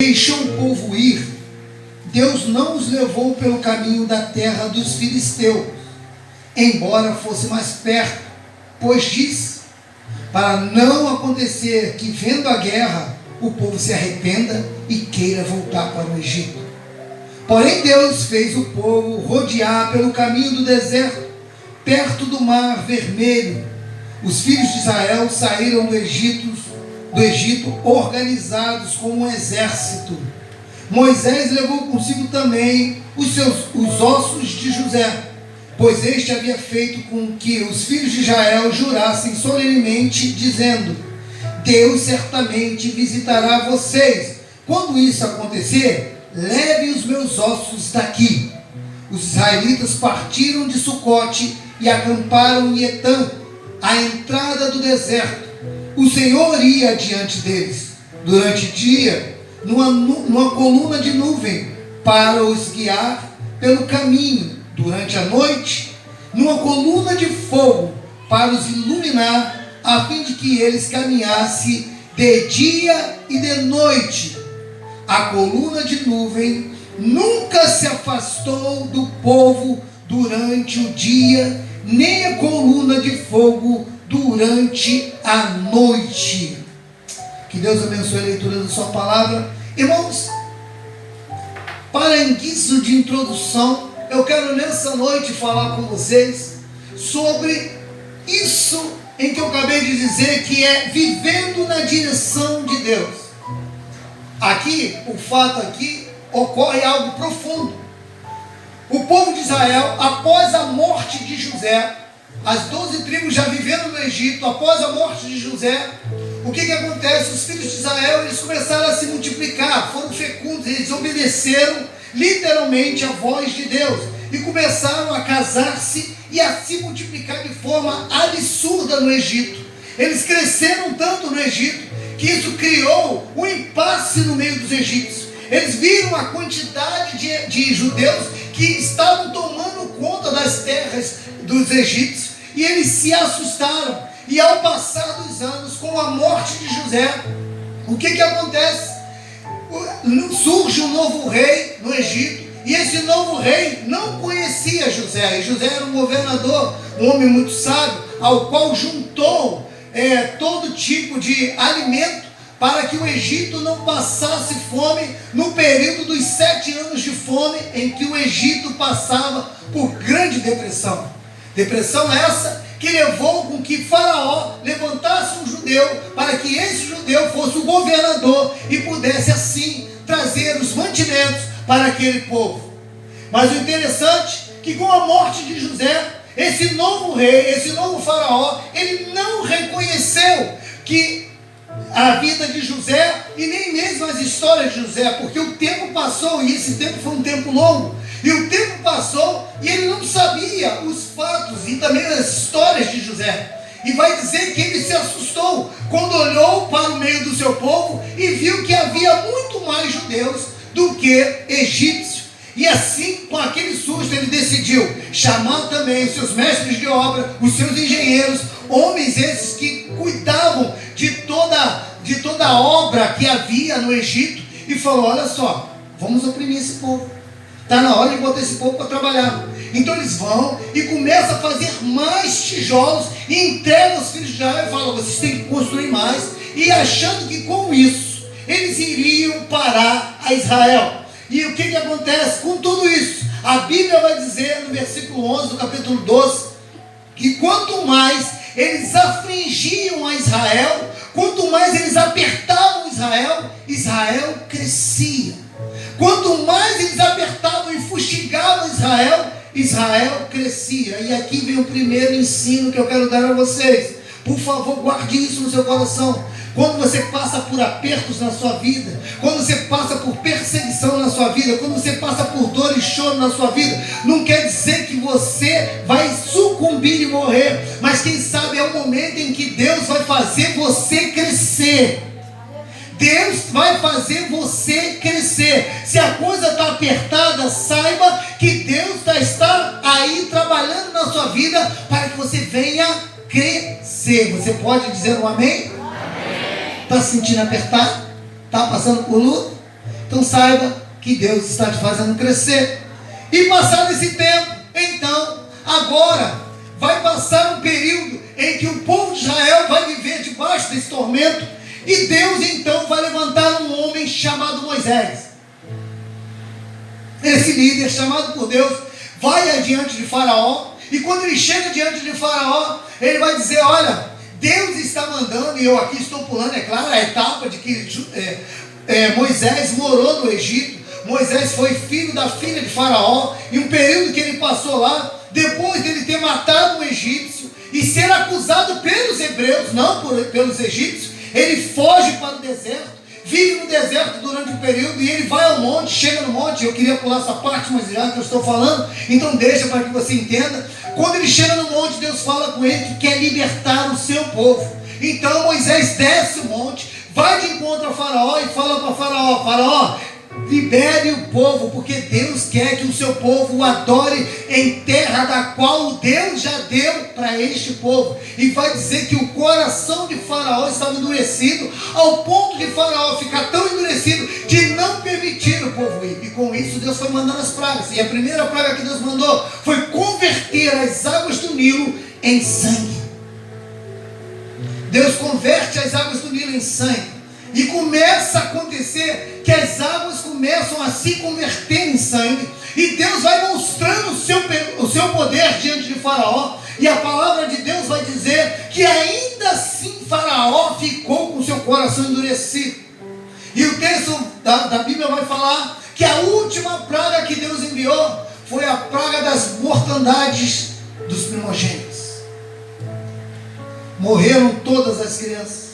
deixou o povo ir, Deus não os levou pelo caminho da terra dos filisteus, embora fosse mais perto, pois disse, para não acontecer que, vendo a guerra, o povo se arrependa e queira voltar para o Egito. Porém Deus fez o povo rodear pelo caminho do deserto, perto do mar vermelho. Os filhos de Israel saíram do Egito organizados como um exército. Moisés levou consigo também os ossos de José, pois este havia feito com que os filhos de Israel jurassem solenemente, dizendo: Deus certamente visitará vocês. Quando isso acontecer, leve os meus ossos daqui. Os israelitas partiram de Sucote e acamparam em Etã, à entrada do deserto. O Senhor ia diante deles durante o dia, numa coluna de nuvem, para os guiar pelo caminho. Durante a noite, numa coluna de fogo, para os iluminar, a fim de que eles caminhassem de dia e de noite. A coluna de nuvem nunca se afastou do povo durante o dia, nem a coluna de fogo durante a noite. Que Deus abençoe a leitura da sua palavra. Irmãos, para em guiso de introdução, eu quero nessa noite falar com vocês sobre isso em que eu acabei de dizer, que é vivendo na direção de Deus. Aqui, o fato aqui, ocorre algo profundo. O povo de Israel, após a morte de José, as 12 tribos já vivendo no Egito, após a morte de José, o que acontece? Os filhos de Israel, eles começaram a se multiplicar, foram fecundos, eles obedeceram literalmente a voz de Deus, e começaram a casar-se e a se multiplicar de forma absurda no Egito. Eles cresceram tanto no Egito, que isso criou um impasse no meio dos egípcios. Eles viram a quantidade de judeus que estavam tomando conta das terras dos egípcios, e eles se assustaram. E ao passar dos anos, com a morte de José, o que acontece? Surge um novo rei no Egito, e esse novo rei não conhecia José, e José era um governador, um homem muito sábio, ao qual juntou todo tipo de alimento, para que o Egito não passasse fome no período dos 7 anos de fome, em que o Egito passava por grande depressão. Depressão essa que levou com que Faraó levantasse um judeu, para que esse judeu fosse o governador e pudesse assim trazer os mantimentos para aquele povo. Mas o interessante é que, com a morte de José, esse novo rei, esse novo Faraó, ele não reconheceu que a vida de José, e nem mesmo as histórias de José, porque o tempo passou, e esse tempo foi um tempo longo, e o tempo passou, e ele não sabia os fatos e também as histórias de José. E vai dizer que ele se assustou quando olhou para o meio do seu povo e viu que havia muito mais judeus do que egípcios. E assim, com aquele susto, ele decidiu chamar também os seus mestres de obra, os seus engenheiros, homens esses que cuidavam de toda a obra que havia no Egito, e falou: olha só, vamos oprimir esse povo, está na hora de botar esse povo para trabalhar. Então eles vão e começam a fazer mais tijolos e entregam os filhos de Israel e falam: vocês têm que construir mais, e achando que com isso eles iriam parar a Israel. E o que acontece com tudo isso? A Bíblia vai dizer no versículo 11 do capítulo 12, que quanto mais eles afligiam a Israel, quanto mais eles apertavam Israel, Israel crescia. Quanto mais eles apertavam e fustigavam Israel, Israel crescia. E aqui vem o primeiro ensino que eu quero dar a vocês. Por favor, guarde isso no seu coração. Quando você passa por apertos na sua vida, quando você passa por perseguição na sua vida, quando você passa por dor e choro na sua vida, não quer dizer que você vai sucumbir e morrer, mas quem sabe é o momento em que Deus vai fazer você crescer. Deus vai fazer você crescer. Se a coisa está apertada, saiba que Deus está aí trabalhando na sua vida para que você venha crescer. Você pode dizer um amém? Está se sentindo apertado? Está passando por luta? Então saiba que Deus está te fazendo crescer. E passado esse tempo, então, agora vai passar um período em que o povo de Israel vai viver debaixo desse tormento, e Deus então vai levantar um homem chamado Moisés. Esse líder chamado por Deus vai adiante de Faraó, e quando ele chega diante de Faraó, ele vai dizer: olha, Deus está mandando, e eu aqui estou pulando, é claro, a etapa de que Moisés morou no Egito. Moisés foi filho da filha de Faraó, e um período que ele passou lá, depois dele ter matado um egípcio e ser acusado pelos hebreus, não pelos egípcios, ele foge para o deserto, vive no deserto durante um período, e ele vai ao monte, chega no monte. Eu queria pular essa parte, mas já que eu estou falando, então deixa para que você entenda. Quando ele chega no monte, Deus fala com ele que quer libertar o seu povo. Então Moisés desce o monte, vai de encontro a Faraó e fala para Faraó: Faraó, libere o povo, porque Deus quer que o seu povo o adore em terra da qual Deus já deu para este povo. E vai dizer que o coração de Faraó estava endurecido, ao ponto de Faraó ficar tão endurecido de não permitir o povo ir. E com isso Deus foi mandando as pragas. E a primeira praga que Deus mandou foi converter as águas do Nilo em sangue. Deus converte as águas do Nilo em sangue. E começa a acontecer que as águas começam a se converter em sangue. E Deus vai mostrando o seu poder diante de Faraó. E a palavra de Deus vai dizer que ainda assim Faraó ficou com seu coração endurecido. E o texto da Bíblia vai falar que a última praga que Deus enviou foi a praga das mortandades dos primogênitos. Morreram todas as crianças,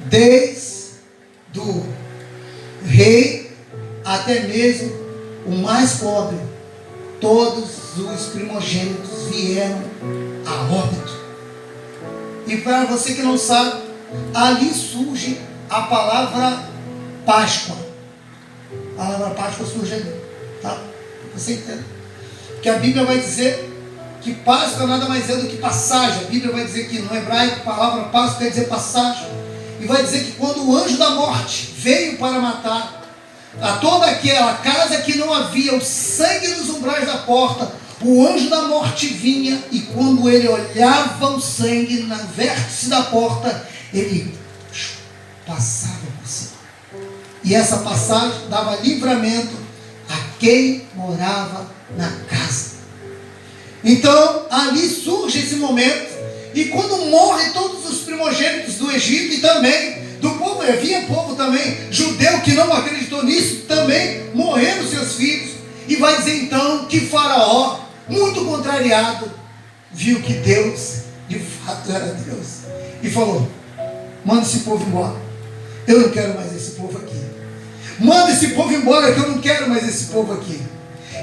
desde do rei até mesmo o mais pobre. Todos os primogênitos vieram a óbito. E para você que não sabe, ali surge a palavra Páscoa. A palavra Páscoa surge ali, tá? Você entende? Que a Bíblia vai dizer que Páscoa nada mais é do que passagem. A Bíblia vai dizer que no hebraico a palavra Páscoa quer dizer passagem. E vai dizer que quando o anjo da morte veio para matar a toda aquela casa que não havia o sangue nos umbrais da porta, o anjo da morte vinha, e quando ele olhava o sangue na vértice da porta, ele passava por cima. E essa passagem dava livramento a quem morava na casa. Então ali surge esse momento. E quando morrem todos os primogênitos do Egito, e também do povo, havia povo também judeu que não acreditou nisso, também morreram seus filhos. E vai dizer então que Faraó, muito contrariado, viu que Deus de fato era Deus, e falou: manda esse povo embora, eu não quero mais esse povo aqui. Manda esse povo embora, que eu não quero mais esse povo aqui.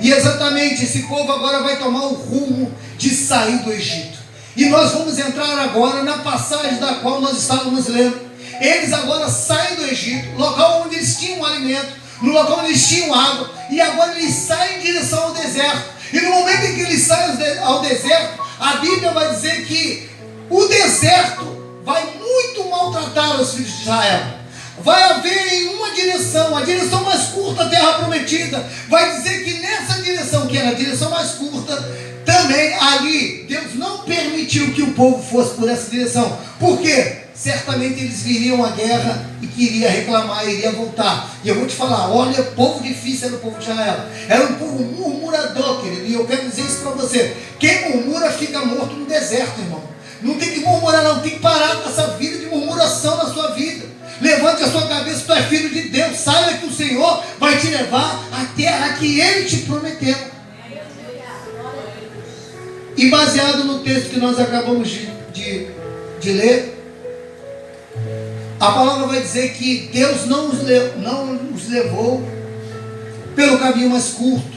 E exatamente esse povo agora vai tomar o rumo de sair do Egito. E nós vamos entrar agora na passagem da qual nós estávamos lendo. Eles agora saem do Egito, local onde eles tinham alimento, no local onde eles tinham água, e agora eles saem em direção ao deserto. E no momento em que eles saem ao deserto, a Bíblia vai dizer que o deserto vai muito maltratar os filhos de Israel. Vai haver em uma direção, a direção mais curta, a terra prometida. Vai dizer que nessa direção, que era a direção mais curta, também ali Deus não permitiu que o povo fosse por essa direção. Por quê? Certamente eles viriam à guerra e queria reclamar, iria voltar. E eu vou te falar, olha, povo difícil era o povo de Israel. Era um povo murmurador, querido. E eu quero dizer isso para você: quem murmura fica morto no deserto, irmão. Não tem que murmurar não, tem que parar com essa vida de murmuração na sua vida. Levante a sua cabeça, tu é filho de Deus. Saiba que o Senhor vai te levar à terra que Ele te prometeu. E baseado no texto que nós acabamos de ler, a palavra vai dizer que Deus não nos levou pelo caminho mais curto.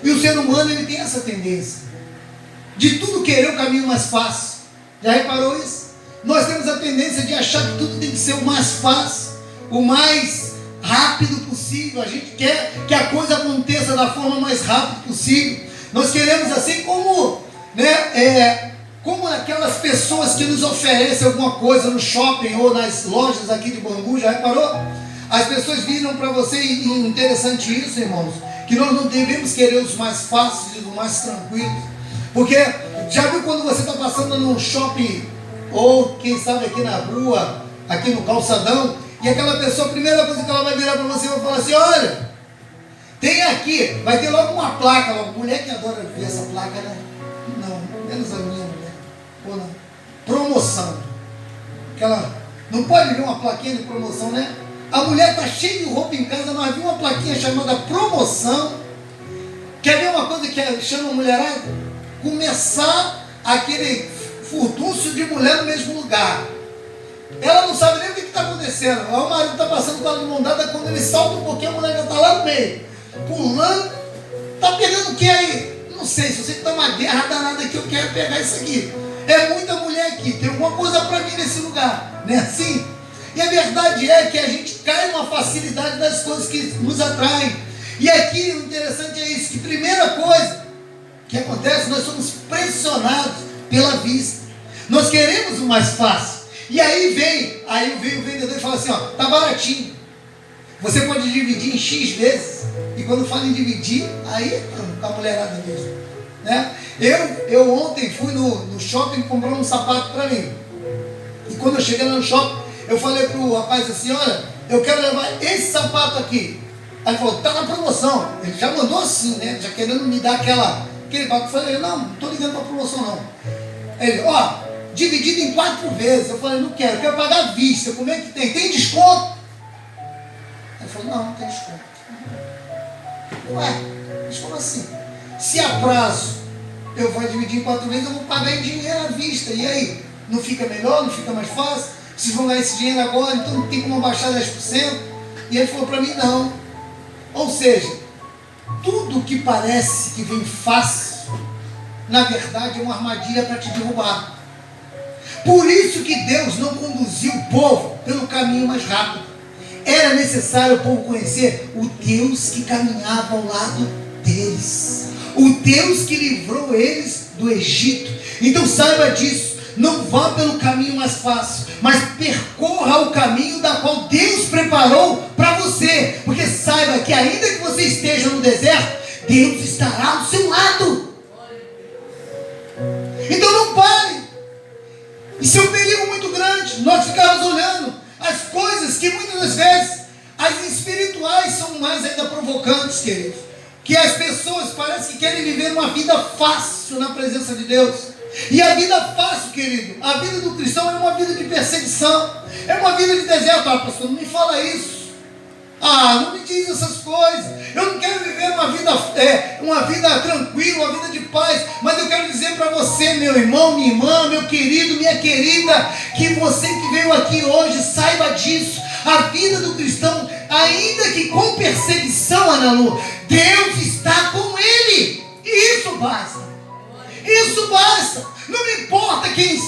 E o ser humano, ele tem essa tendência de tudo querer o caminho mais fácil. Já reparou isso? Nós temos a tendência de achar que tudo tem que ser o mais fácil, o mais rápido possível. A gente quer que a coisa aconteça da forma mais rápida possível. Nós queremos, assim como como aquelas pessoas que nos oferecem alguma coisa no shopping ou nas lojas aqui de Bangu. Já reparou? As pessoas viram para você, e interessante isso, irmãos, que nós não devemos querer os mais fáceis e os mais tranquilos. Porque já viu quando você está passando num shopping, ou quem sabe aqui na rua, aqui no calçadão, e aquela pessoa, a primeira coisa que ela vai virar para você, vai falar assim: olha, tem aqui, vai ter logo uma placa, uma mulher que adora ver essa placa, né? Não, menos a minha mulher. Ou não. Promoção. Aquela, não pode ver uma plaquinha de promoção, né? A mulher está cheia de roupa em casa, mas viu uma plaquinha chamada promoção. Quer ver uma coisa que chama a mulherada? Começar aquele furdúncio de mulher no mesmo lugar. Ela não sabe nem o que está acontecendo. O marido está passando com ela de mão dada, quando ele salta um pouquinho, a mulher já está lá no meio, pulando. Está pegando o que aí? Não sei, se você está uma guerra danada aqui, eu quero pegar isso aqui. É muita mulher aqui, tem alguma coisa para mim nesse lugar, não é assim? E a verdade é que a gente cai numa facilidade das coisas que nos atraem. E aqui o interessante é isso, que primeira coisa que acontece, nós somos pressionados pela vista. Nós queremos o mais fácil. E aí vem o vendedor e fala assim: ó, tá baratinho. Você pode dividir em X vezes. E quando fala em dividir, aí tá a mulherada mesmo, né? Eu ontem fui no shopping comprar um sapato para mim. E quando eu cheguei lá no shopping, eu falei pro rapaz assim: olha, eu quero levar esse sapato aqui. Aí ele falou: tá na promoção. Ele já mandou assim, né? Já querendo me dar aquele papo. Eu falei: não tô ligando pra promoção não. Ele: ó, dividido em 4 vezes. Eu falei: não quero, eu quero pagar à vista. Como é que tem? Tem desconto? Ele falou: não tem desconto. Ué, mas como assim? Se a prazo eu vou dividir em 4 vezes, eu vou pagar em dinheiro à vista. E aí? Não fica melhor? Não fica mais fácil? Vocês vão ganhar esse dinheiro agora, então não tem como abaixar 10%? E ele falou para mim: não. Ou seja, tudo que parece que vem fácil, na verdade é uma armadilha para te derrubar. Por isso que Deus não conduziu o povo pelo caminho mais rápido. Era necessário o povo conhecer o Deus que caminhava ao lado deles, o Deus que livrou eles do Egito. Então saiba disso. Não vá pelo caminho mais fácil, mas percorra o caminho da qual Deus preparou para você. Porque saiba que ainda que você esteja no deserto, Deus estará ao seu lado. Então não pare. Isso é um perigo muito grande. Nós ficamos olhando as coisas que muitas das vezes, as espirituais, são mais ainda provocantes, queridos. Que as pessoas parecem que querem viver uma vida fácil na presença de Deus. E a vida fácil, querido, a vida do cristão é uma vida de perseguição, é uma vida de deserto. Ah, pastor, não me fala isso. Ah, não me diz essas coisas. Eu não quero viver uma vida tranquila, uma vida de paz. Mas eu quero dizer para você, meu irmão, minha irmã, meu querido, minha querida, que você que veio aqui hoje, saiba disso. A vida do cristão, ainda que com perseguição, Ana Lu, Deus está com ele. E isso basta. Isso basta. Não me importa quem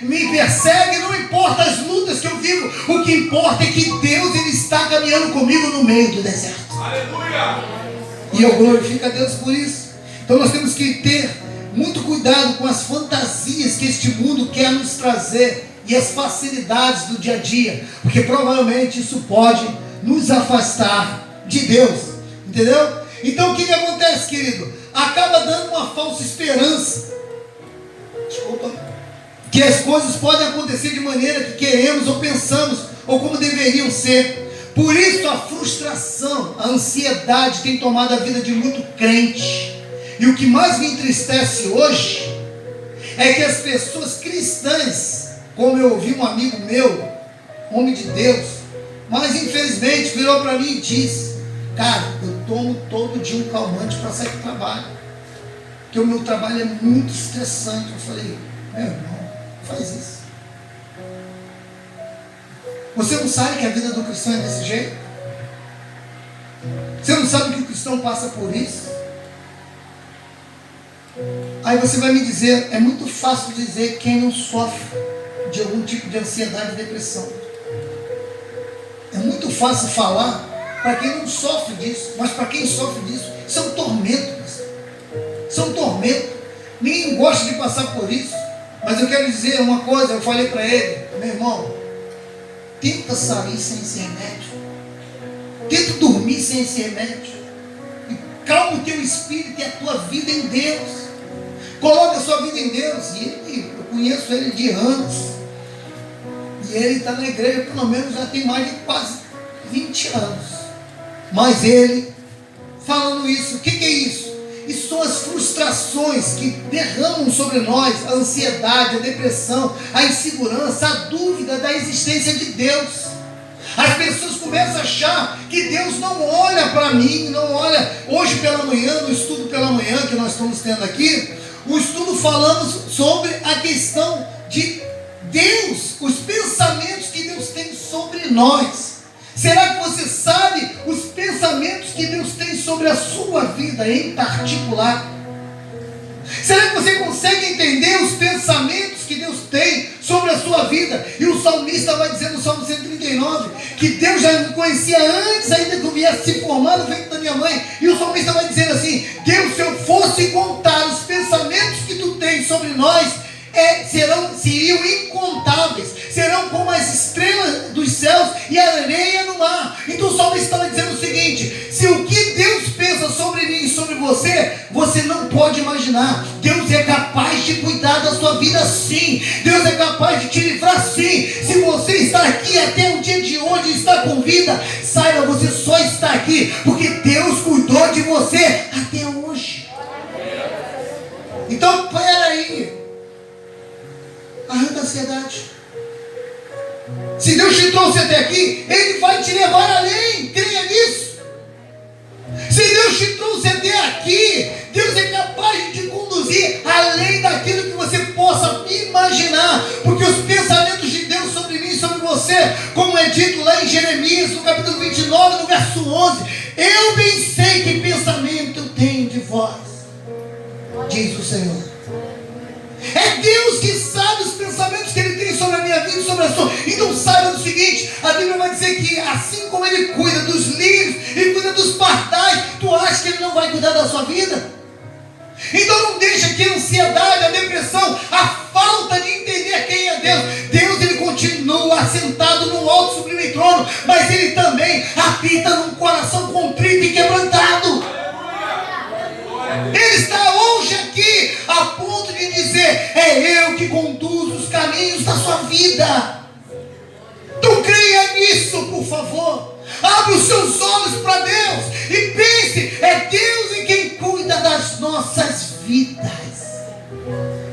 me persegue, não importa as lutas que eu vivo. O que importa é que Deus, Ele está caminhando comigo no meio do deserto. Aleluia! E eu glorifico a Deus por isso. Então nós temos que ter muito cuidado com as fantasias que este mundo quer nos trazer e as facilidades do dia a dia, porque provavelmente isso pode nos afastar de Deus. Entendeu? Então o que acontece, querido? Acaba dando uma falsa esperança. Desculpa. Que as coisas podem acontecer de maneira que queremos ou pensamos, ou como deveriam ser. Por isso a frustração, a ansiedade tem tomado a vida de muito crente. E o que mais me entristece hoje é que as pessoas cristãs, como eu ouvi um amigo meu, homem de Deus, mas infelizmente virou para mim e disse: cara, eu tomo todo dia um calmante para sair do trabalho, porque o meu trabalho é muito estressante. Eu falei: meu irmão, faz isso. Você não sabe que a vida do cristão é desse jeito? Você não sabe que o cristão passa por isso? Aí você vai me dizer: é muito fácil dizer quem não sofre de algum tipo de ansiedade e depressão. É muito fácil falar para quem não sofre disso, mas para quem sofre disso, isso é um tormento. Isso é um tormento. Ninguém gosta de passar por isso. Mas eu quero dizer uma coisa, eu falei para ele: meu irmão, tenta sair sem remédio. Tenta dormir sem esse remédio. E calma o teu espírito e a tua vida em Deus. Coloca a sua vida em Deus. E eu conheço ele de anos. E ele está na igreja pelo menos já tem mais de quase 20 anos. Mas ele, falando isso, o que é isso? Isso são as frustrações que derramam sobre nós a ansiedade, a depressão, a insegurança, a dúvida da existência de Deus. As pessoas começam a achar que Deus não olha para mim, não olha. Hoje pela manhã, no estudo pela manhã que nós estamos tendo aqui, o estudo falamos sobre a questão de Deus, os pensamentos que Deus tem sobre nós. Será que você sabe os pensamentos que Deus tem sobre a sua vida em particular? Será que você consegue entender os pensamentos que Deus tem sobre a sua vida? E o salmista vai dizer no Salmo 139 que Deus já me conhecia antes ainda que eu viesse se formar no ventre da minha mãe. E o salmista vai dizer assim: Deus, se eu fosse contar os pensamentos que tu tens sobre nós, seriam incontáveis, serão como as estrelas dos céus e a areia no mar. Então o salmista estava dizendo o seguinte: se o que Deus pensa sobre mim e sobre você, você não pode imaginar. Deus é capaz de cuidar da sua vida sim. Deus é capaz de te livrar sim. Se você está aqui até o dia de hoje e está com vida, saiba, você só está aqui porque Deus cuidou de você até hoje. Então peraí, arranca a ansiedade. Se Deus te trouxe até aqui, Ele vai te levar além. Creia nisso. Se Deus te trouxe até aqui, Deus é capaz de te conduzir além daquilo que você possa imaginar. Porque os pensamentos de Deus sobre mim e sobre você, como é dito lá em Jeremias, no capítulo 29, no verso 11: eu bem sei que pensamento eu tenho de vós, diz o Senhor. É Deus que sabe os pensamentos que Ele tem sobre a minha vida e sobre a sua. Então saiba do seguinte: a Bíblia vai dizer que assim como Ele cuida dos lírios e cuida dos pardais, tu acha que Ele não vai cuidar da sua vida? Então não deixa que a ansiedade, a depressão, a falta de entender quem é Deus, Ele continua assentado no alto sublime trono, mas Ele também habita num coração contrito e quebrantado. Ele está hoje aqui a ponto de dizer: é eu que conduzo os caminhos da sua vida. Tu creia nisso, por favor. Abre os seus olhos para Deus e pense: é Deus em quem cuida das nossas vidas.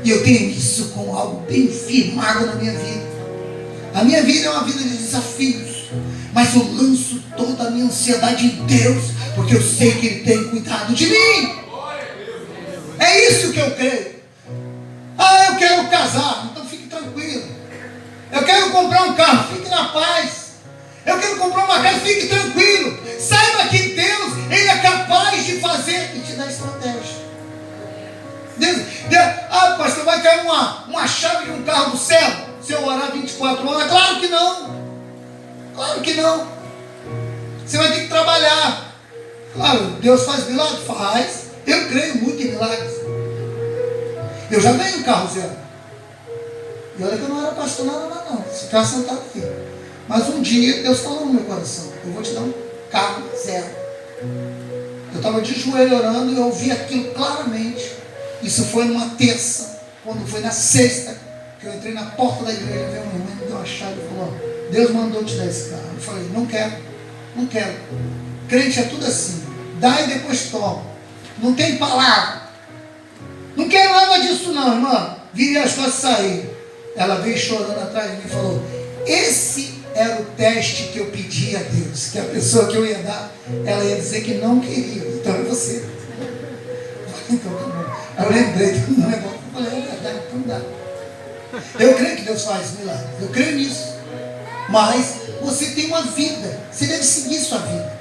E eu tenho isso como algo bem firmado na minha vida. A minha vida é uma vida de desafios, mas eu lanço toda a minha ansiedade em Deus, porque eu sei que Ele tem cuidado de mim. É isso que eu creio. Eu quero casar, então fique tranquilo. Eu quero comprar um carro, fique na paz. Eu quero comprar uma casa, fique tranquilo. Saiba que Deus, Ele é capaz de fazer e te dar estratégia. Deus, pastor, vai cair uma chave de um carro do céu se eu orar 24 horas? Claro que não. Claro que não. Você vai ter que trabalhar. Claro, Deus faz milagre? Faz. Eu creio muito em milagres. Eu já ganhei um carro zero. E olha que eu não era pastor nada não. Ficar sentado aqui. Mas um dia Deus falou no meu coração: eu vou te dar um carro zero. Eu estava de joelho orando e eu ouvi aquilo claramente. Isso foi numa terça. Quando foi na sexta, que eu entrei na porta da igreja, veio uma irmã, me deu uma chave e falou: Deus mandou te dar esse carro. Eu falei: não quero. Crente é tudo assim. Dá e depois toma. Não tem palavra. Não quero nada disso não, irmã. Virei as costas e saí. Ela veio chorando atrás de mim e falou: esse era o teste que eu pedi a Deus, que a pessoa que eu ia dar, ela ia dizer que não queria. Então é você. Então tá bom. Aí eu lembrei do negócio. Eu falei: é verdade, então dá. Eu creio que Deus faz milagre. Eu creio nisso. Mas você tem uma vida. Você deve seguir sua vida,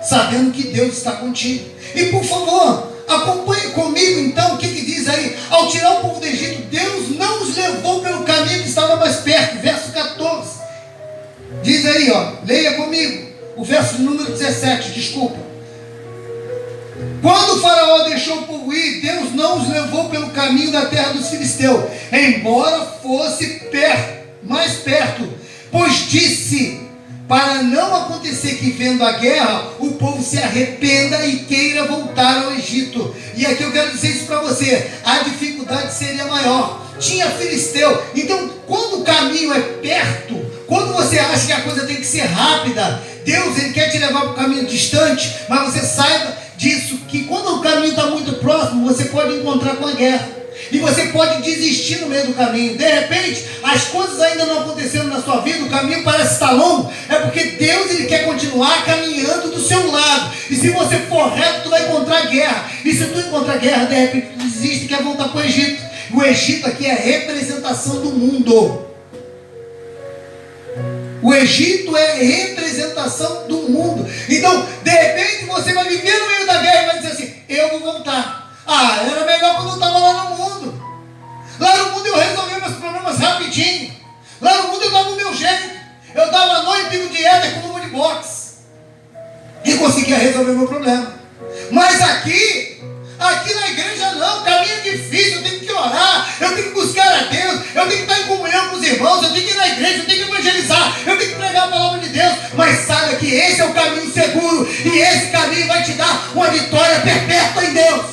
sabendo que Deus está contigo. E por favor, acompanhe comigo então o que diz aí. Ao tirar o povo do Egito, Deus não os levou pelo caminho que estava mais perto. Verso 14. Diz aí, leia comigo. O verso número 17, desculpa. Quando o faraó deixou o povo ir, Deus não os levou pelo caminho da terra dos filisteus, embora fosse mais perto. Pois disse: para não acontecer que, vendo a guerra, o povo se arrependa e queira voltar ao Egito. E aqui eu quero dizer isso para você: a dificuldade seria maior. Tinha filisteu. Então, quando o caminho é perto, quando você acha que a coisa tem que ser rápida, Deus, Ele quer te levar para um caminho distante, mas você saiba disso, que quando o caminho está muito próximo, você pode encontrar com a guerra. E você pode desistir no meio do caminho. De repente, as coisas ainda não aconteceram na sua vida, o caminho parece estar longo. É porque Deus, Ele quer continuar caminhando do seu lado. E se você for reto, tu vai encontrar guerra. E se tu encontrar guerra, de repente tu desiste e quer voltar para o Egito. O Egito aqui é a representação do mundo. O Egito é a representação do mundo. Então, de repente, você vai viver no meio da guerra e vai dizer assim: eu vou voltar. Ah, era melhor quando eu estava lá no mundo. Lá no mundo eu resolvi meus problemas rapidinho. Lá no mundo eu dava o meu jeito. Eu dava a noite, pico dieta com luva de boxe. E conseguia resolver o meu problema. Mas aqui na igreja não, o caminho é difícil, eu tenho que orar, eu tenho que buscar a Deus, eu tenho que estar em comunhão com os irmãos, eu tenho que ir na igreja, eu tenho que evangelizar, eu tenho que pregar a palavra de Deus. Mas saiba que esse é o caminho seguro, e esse caminho vai te dar uma vitória perpétua em Deus.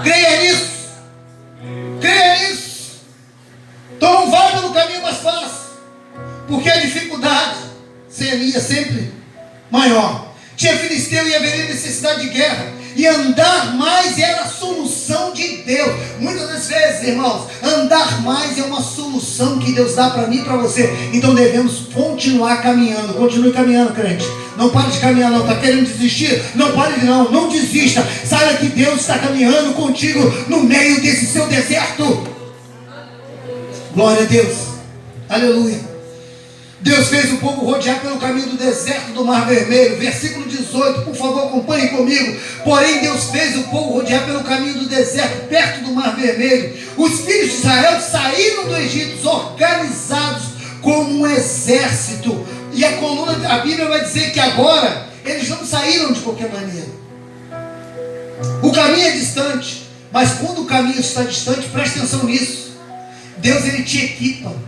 Creia nisso. Creia nisso. Então não vai pelo caminho mais fácil, porque a dificuldade seria sempre maior. Tinha filisteu e haveria necessidade de guerra. E andar mais era a solução de Deus. Muitas das vezes, irmãos, andar mais é uma solução que Deus dá para mim e para você. Então devemos continuar caminhando. Continue caminhando, crente. Não pare de caminhar não. Está querendo desistir? Não pare de não. Não desista. Saiba que Deus está caminhando contigo no meio desse seu deserto. Glória a Deus. Aleluia. Deus fez o povo rodear pelo caminho do deserto do Mar Vermelho. Versículo 18, por favor, acompanhe comigo. Porém, Deus fez o povo rodear pelo caminho do deserto, perto do Mar Vermelho. Os filhos de Israel saíram do Egito organizados como um exército. E a Bíblia vai dizer que agora eles não saíram de qualquer maneira. O caminho é distante, mas quando o caminho está distante, preste atenção nisso. Deus, Ele te equipa.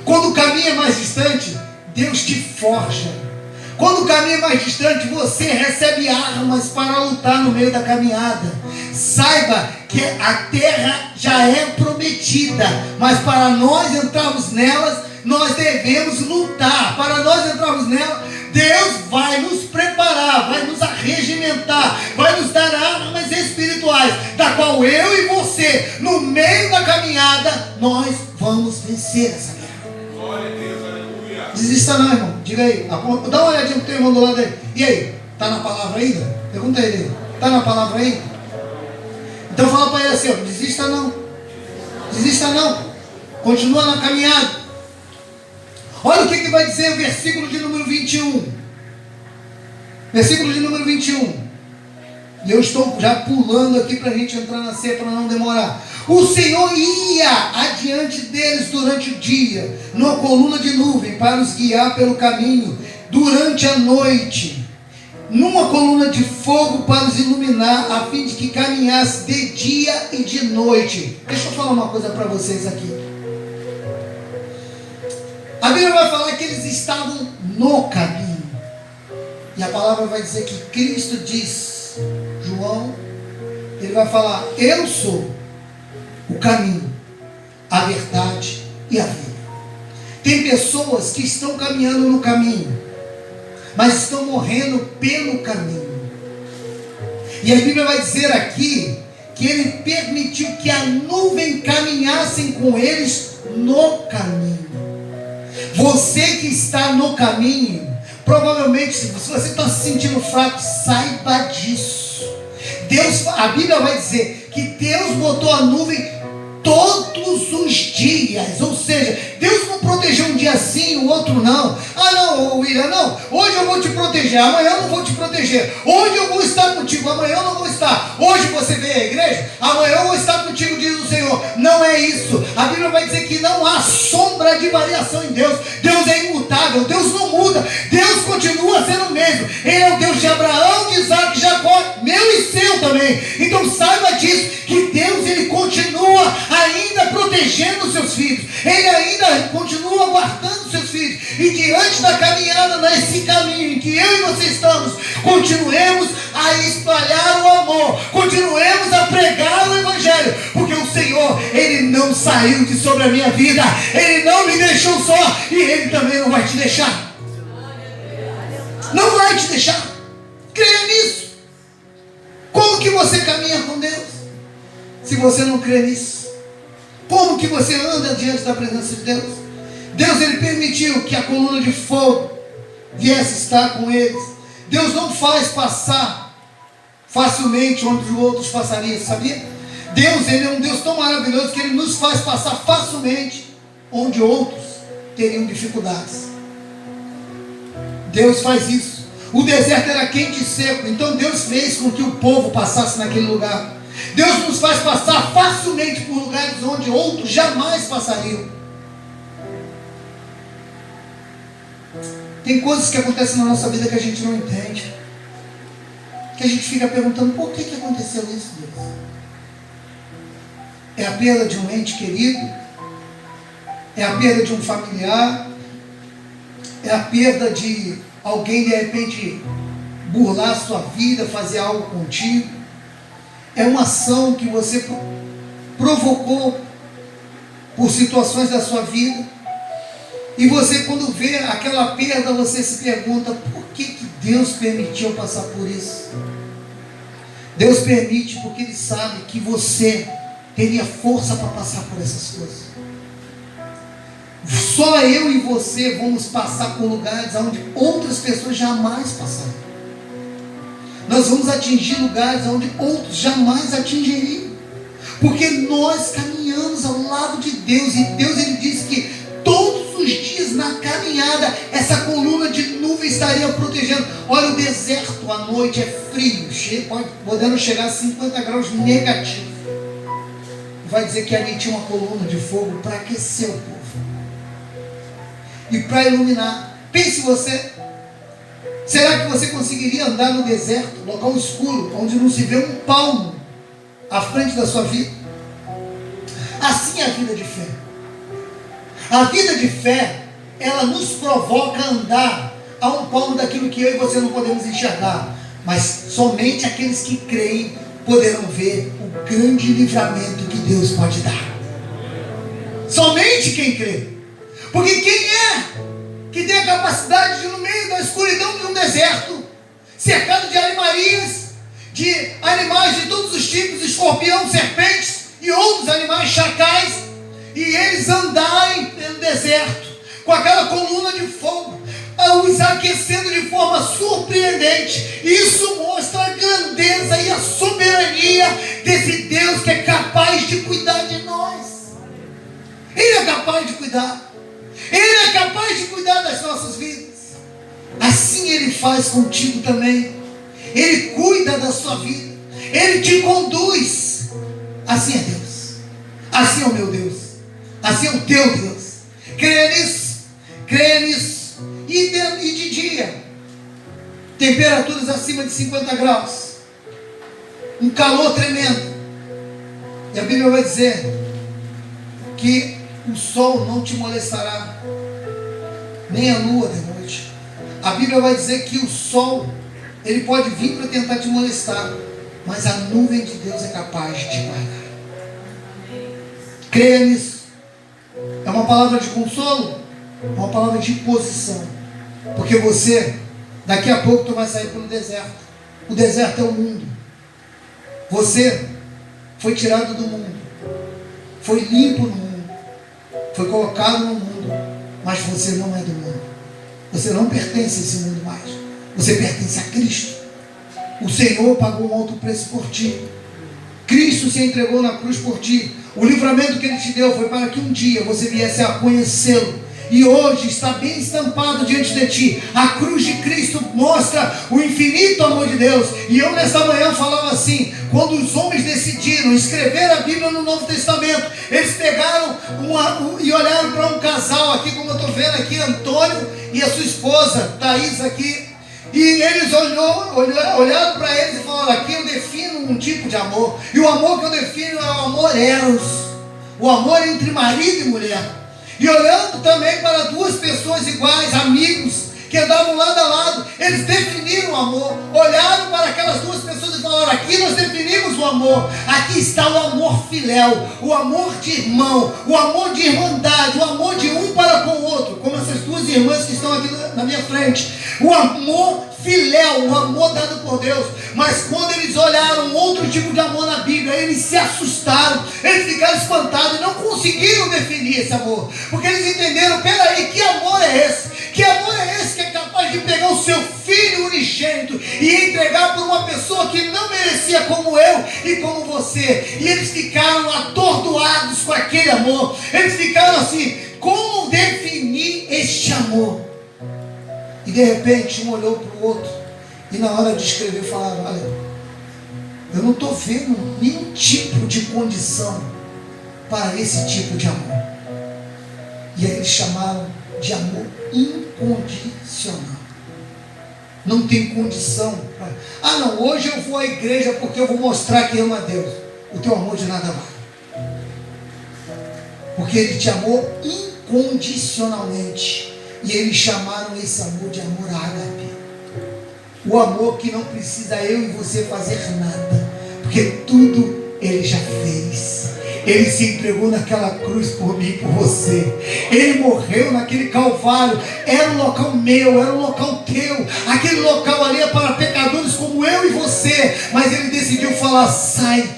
Quando o caminho é mais distante, Deus te forja. Quando o caminho é mais distante, você recebe armas para lutar no meio da caminhada. Saiba que a terra já é prometida, mas para nós entrarmos nelas, nós devemos lutar. Para nós entrarmos nela, Deus vai nos preparar, vai nos arregimentar, vai nos dar armas espirituais, da qual eu e você, no meio da caminhada, nós vamos vencer essa guerra. Glória a Deus, aleluia. Desista não, irmão. Diga aí. Dá uma olhadinha pro teu irmão do lado aí. E aí? Está na palavra ainda? Pergunta ele. Está na palavra ainda? Então fala para ele assim, ó, desista não. Desista não. Continua na caminhada. Olha o que vai dizer o versículo de número 21. Versículo de número 21. E eu estou já pulando aqui para a gente entrar na ceia para não demorar. O Senhor ia adiante deles durante o dia, numa coluna de nuvem, para os guiar pelo caminho, durante a noite, numa coluna de fogo para os iluminar, a fim de que caminhasse de dia e de noite. Deixa eu falar uma coisa para vocês aqui. A Bíblia vai falar que eles estavam no caminho. E a palavra vai dizer que Cristo diz, João, ele vai falar, eu sou o caminho, a verdade e a vida. Tem pessoas que estão caminhando no caminho, mas estão morrendo pelo caminho. E a Bíblia vai dizer aqui que ele permitiu que a nuvem caminhasse com eles no caminho. Você que está no caminho, provavelmente, se você está se sentindo fraco, saiba disso. Deus, a Bíblia vai dizer que Deus botou a nuvem todos os dias, ou seja, Deus não protegeu um dia sim, o outro não. Ah não, William, não, hoje eu vou te proteger, amanhã eu não vou te proteger, hoje eu vou estar contigo, amanhã eu não vou estar, hoje você veio à igreja, amanhã eu vou estar contigo, diz o Senhor. Não é isso. A Bíblia vai dizer que não há sombra de variação em Deus. Deus é imutável, Deus não muda, Deus continua sendo o mesmo. Ele é o Deus de Abraão, de Isaac, de Jacó, meu e seu também. Então saiba disso, que Deus, ele continua ainda protegendo os seus filhos, ele ainda continua guardando os seus filhos. diante da caminhada, nesse caminho em que eu e você estamos, continuemos a espalhar o amor, continuemos a pregar o Evangelho, porque o Senhor, Ele não saiu de sobre a minha vida, Ele não me deixou só, e Ele também não vai te deixar. Não vai te deixar. Creia nisso. Como que você caminha com Deus se você não crê nisso? Como que você anda diante da presença de Deus? Deus, Ele permitiu que a coluna de fogo viesse estar com eles. Deus não faz passar facilmente onde os outros passariam, sabia? Deus, Ele é um Deus tão maravilhoso que Ele nos faz passar facilmente onde outros teriam dificuldades. Deus faz isso. O deserto era quente e seco, então Deus fez com que o povo passasse naquele lugar. Deus nos faz passar facilmente por lugares onde outros jamais passariam. Tem coisas que acontecem na nossa vida que a gente não entende, que a gente fica perguntando: por que aconteceu isso, Deus? É a perda de um ente querido? É a perda de um familiar? É a perda de alguém de repente burlar a sua vida, fazer algo contigo? É uma ação que você provocou por situações da sua vida, e você, quando vê aquela perda, você se pergunta: por que Deus permitiu passar por isso? Deus permite porque Ele sabe que você teria força para passar por essas coisas. Só eu e você vamos passar por lugares onde outras pessoas jamais passaram. Nós vamos atingir lugares onde outros jamais atingiriam, porque nós caminhamos ao lado de Deus, e Deus, Ele diz que todos os dias na caminhada essa coluna de nuvem estaria protegendo. Olha, o deserto à noite é frio, podendo chegar a 50 graus negativos. Vai dizer que ali tinha uma coluna de fogo para aquecer o povo e para iluminar. Pense você, será que você conseguiria andar no deserto, local escuro, onde não se vê um palmo à frente da sua vida? Assim é a vida de fé. A vida de fé, ela nos provoca a andar a um palmo daquilo que eu e você não podemos enxergar, mas somente aqueles que creem poderão ver o grande livramento que Deus pode dar. Somente quem crê. Porque quem é que tem a capacidade de, no meio da escuridão de um deserto, cercado de animarias, de animais de todos os tipos, escorpião, serpentes e outros animais, chacais, e eles andarem pelo deserto com aquela coluna de fogo, os aquecendo de forma surpreendente? Isso mostra a grandeza e a soberania desse Deus que é capaz de cuidar de nós. Ele é capaz de cuidar. Ele é capaz de cuidar das nossas vidas. Assim Ele faz contigo também. Ele cuida da sua vida. Ele te conduz. Assim é Deus. Assim é o meu Deus. Assim é o teu Deus. Creia nisso. Creia nisso. E de dia, temperaturas acima de 50 graus. Um calor tremendo. E a Bíblia vai dizer que o sol não te molestará, nem a lua de noite. A Bíblia vai dizer que o sol, ele pode vir para tentar te molestar, mas a nuvem de Deus é capaz de te guardar. Creia nisso. É uma palavra de consolo, uma palavra de imposição, porque você, daqui a pouco tu vai sair pelo deserto. O deserto é o mundo. Você foi tirado do mundo, foi limpo no mundo, foi colocado no mundo, mas você não é do mundo. Você não pertence a esse mundo mais. Você pertence a Cristo. O Senhor pagou um alto preço por ti. Cristo se entregou na cruz por ti. O livramento que Ele te deu foi para que um dia você viesse a conhecê-lo. E hoje está bem estampado diante de ti. A cruz de Cristo mostra o infinito amor de Deus. E eu nesta manhã falava assim: quando os homens decidiram escrever a Bíblia no Novo Testamento, eles pegaram e olharam para um casal aqui, como eu estou vendo aqui, Antônio e a sua esposa Thaís aqui. E eles olharam para eles e falaram: aqui eu defino um tipo de amor. E o amor que eu defino é o amor eros, o amor entre marido e mulher. E olhando também para duas pessoas iguais, amigos, que andavam lado a lado, eles definiram o amor, olharam para aquelas duas pessoas e falaram: aqui nós definimos o amor, aqui está o amor filéu, o amor de irmão, o amor de irmandade, o amor de um para com o outro, como essas duas irmãs que estão aqui na minha frente, o amor filéu, o amor dado por Deus. Mas quando eles olharam outro tipo de amor na Bíblia, eles se assustaram, eles ficaram espantados e não conseguiram definir esse amor, porque eles entenderam: peraí, que amor é esse? Que amor é esse que é capaz de pegar o seu filho unigênito e entregar para uma pessoa que não merecia, como eu e como você? E eles ficaram atordoados com aquele amor. Eles ficaram assim: como definir este amor? E de repente um olhou para o outro e na hora de escrever falaram: olha, eu não estou vendo nenhum tipo de condição para esse tipo de amor. E aí eles chamaram de amor incondicional. Não tem condição para... não, hoje eu vou à igreja porque eu vou mostrar que amo a Deus. O teu amor de nada vale, porque Ele te amou incondicionalmente. E eles chamaram esse amor de amor ágape, o amor que não precisa eu e você fazer nada, porque tudo Ele já fez. Ele se entregou naquela cruz por mim e por você. Ele morreu naquele calvário. Era um local meu, era um local teu. Aquele local ali é para pecadores como eu e você. Mas Ele decidiu falar: sai,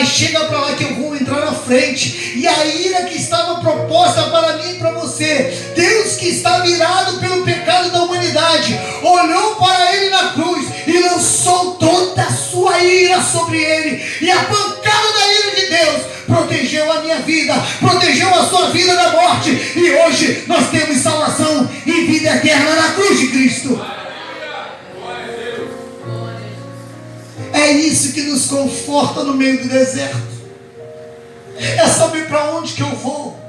chega para lá que eu vou entrar na frente. E a ira que estava proposta para mim e para você, Deus que está virado pelo pecado da humanidade, olhou para Ele na cruz e lançou toda a sua ira sobre Ele. E a pancada da ira de Deus protegeu a minha vida, protegeu a sua vida da morte. E hoje nós temos salvação e vida eterna na cruz de Cristo. É isso que nos conforta no meio do deserto. É saber para onde que eu vou.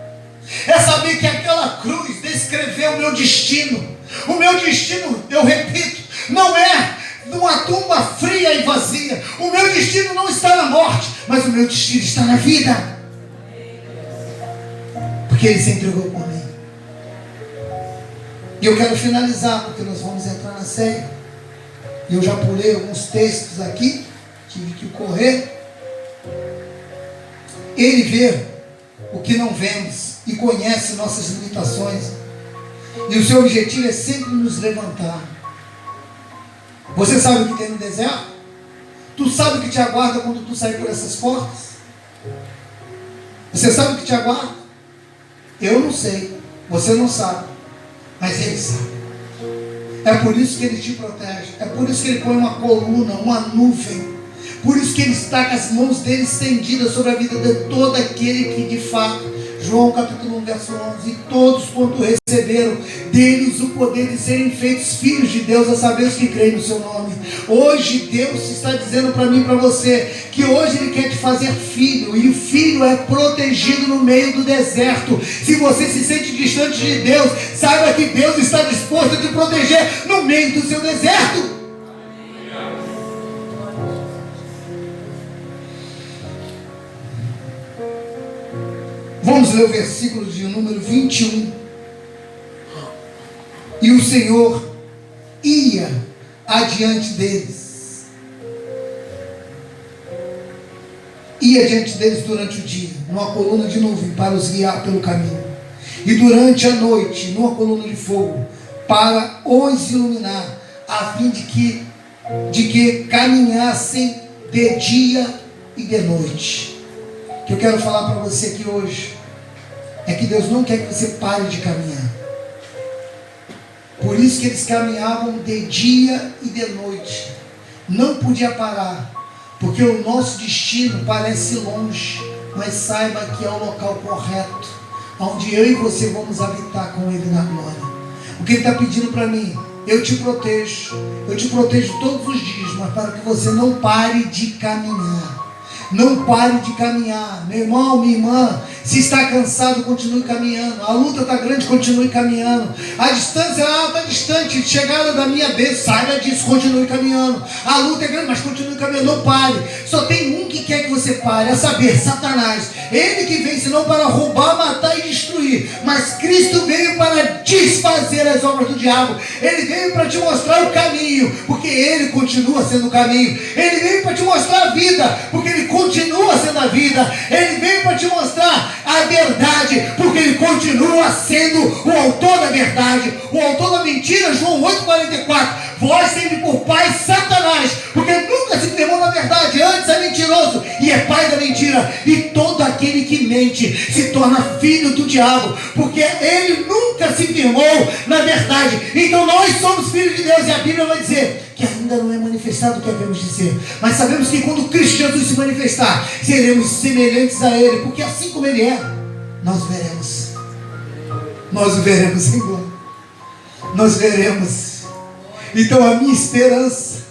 É saber que aquela cruz descreveu o meu destino. O meu destino, eu repito, não é numa tumba fria e vazia. O meu destino não está na morte, mas o meu destino está na vida, porque Ele se entregou por mim. E eu quero finalizar, porque nós vamos entrar na ceia. E eu já pulei alguns textos aqui, tive que correr. Ele vê o que não vemos e conhece nossas limitações, e o seu objetivo é sempre nos levantar. Você sabe o que tem no deserto? Tu sabe o que te aguarda quando tu sair por essas portas? Você sabe o que te aguarda? Eu não sei, você não sabe, mas Ele sabe. É por isso que Ele te protege, é por isso que Ele põe uma coluna, uma nuvem, por isso que Ele está com as mãos dele estendidas sobre a vida de todo aquele que de fato, João capítulo 1 verso 11, e todos quanto receberam deles o poder de serem feitos filhos de Deus, a saber os que creem no seu nome. Hoje Deus está dizendo para mim e para você, que hoje Ele quer te fazer filho, e o filho é protegido no meio do deserto. Se você se sente distante de Deus, saiba que Deus está disposto a te proteger no meio do seu deserto. Vamos ler o versículo de número 21. E o Senhor ia adiante deles. Ia diante deles durante o dia, numa coluna de nuvem para os guiar pelo caminho. E durante a noite, numa coluna de fogo, para os iluminar, a fim de que caminhassem de dia e de noite. O que eu quero falar para você aqui hoje é que Deus não quer que você pare de caminhar. Por isso que eles caminhavam de dia e de noite. Não podia parar, porque o nosso destino parece longe, mas saiba que é o local correto, onde eu e você vamos habitar com Ele na glória. O que Ele está pedindo para mim? Eu te protejo todos os dias, mas para que você não pare de caminhar. Não pare de caminhar, meu irmão, minha irmã. Se está cansado, continue caminhando. A luta está grande, continue caminhando. A distância está distante, chegada da minha bênção, saiba disso, continue caminhando. A luta é grande, mas continue caminhando, não pare. Só tem um que quer que você pare, a saber, Satanás. Ele que vem senão para roubar, matar e destruir. Mas Cristo veio para desfazer as obras do diabo. Ele veio para te mostrar o caminho, porque Ele continua sendo o caminho. Ele veio para te mostrar a vida, porque Ele continua sendo a vida. Ele veio para te mostrar a verdade, porque Ele continua sendo o autor da verdade, o autor da mentira. João 8,44. Vós sempre por pai Satanás, porque nunca se firmou na verdade, antes é mentiroso e é pai da mentira. E todo aquele que mente se torna filho do diabo, porque ele nunca se firmou na verdade. Então nós somos filhos de Deus, e a Bíblia vai dizer que ainda não é manifestado o que devemos dizer, mas sabemos que quando Cristo Jesus se manifestar, seremos semelhantes a Ele, porque assim como Ele é, nós o veremos, Senhor, nós veremos. Então a minha esperança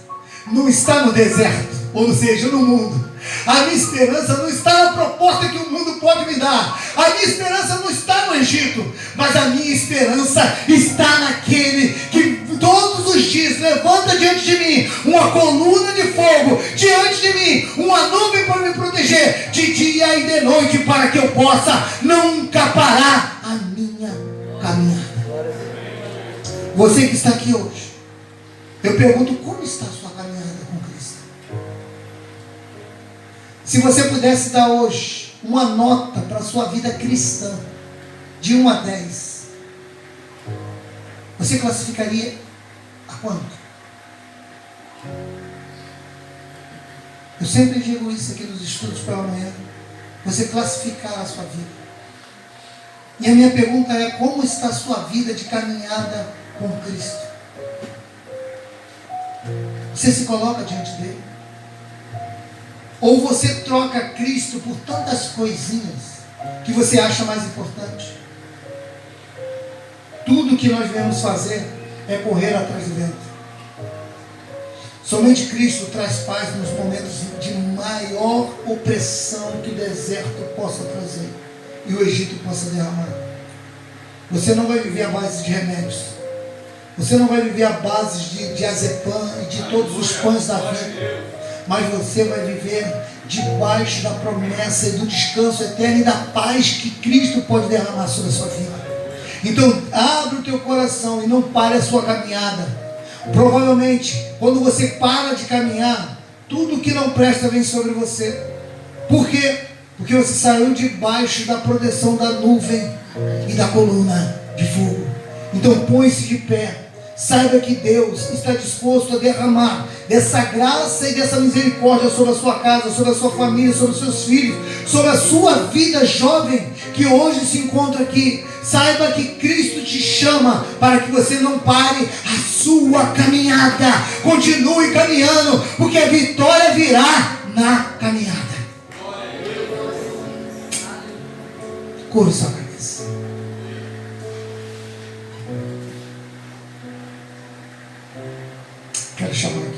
não está no deserto, ou seja, no mundo. A minha esperança não está na proposta que o mundo pode me dar. A minha esperança não está no Egito, mas a minha esperança está naquele que todos os dias levanta diante de mim uma coluna de fogo, diante de mim uma nuvem para me proteger de dia e de noite, para que eu possa nunca parar a minha caminhada. Você que está aqui hoje, eu pergunto, como está a sua caminhada com Cristo? Se você pudesse dar hoje uma nota para a sua vida cristã, de 1 a 10, você classificaria a quanto? Eu sempre digo isso aqui nos estudos pela manhã. Você classificar a sua vida. E a minha pergunta é, como está a sua vida de caminhada com Cristo? Você se coloca diante dele? Ou você troca Cristo por tantas coisinhas que você acha mais importante? Tudo que nós devemos fazer é correr atrás do vento. Somente Cristo traz paz nos momentos de maior opressão que o deserto possa trazer e o Egito possa derramar. Você não vai viver à base de remédios. Você não vai viver à base de diazepam e de todos os pães da vida, mas você vai viver debaixo da promessa e do descanso eterno e da paz que Cristo pode derramar sobre a sua vida. Então abre o teu coração e não pare a sua caminhada. Provavelmente quando você para de caminhar, tudo que não presta vem sobre você. Por quê? Porque você saiu debaixo da proteção da nuvem e da coluna de fogo. Então põe-se de pé. Saiba que Deus está disposto a derramar dessa graça e dessa misericórdia sobre a sua casa, sobre a sua família, sobre os seus filhos, sobre a sua vida jovem que hoje se encontra aqui. Saiba que Cristo te chama para que você não pare a sua caminhada. Continue caminhando, porque a vitória virá na caminhada. Curva sua cabeça. Quero chamar aqui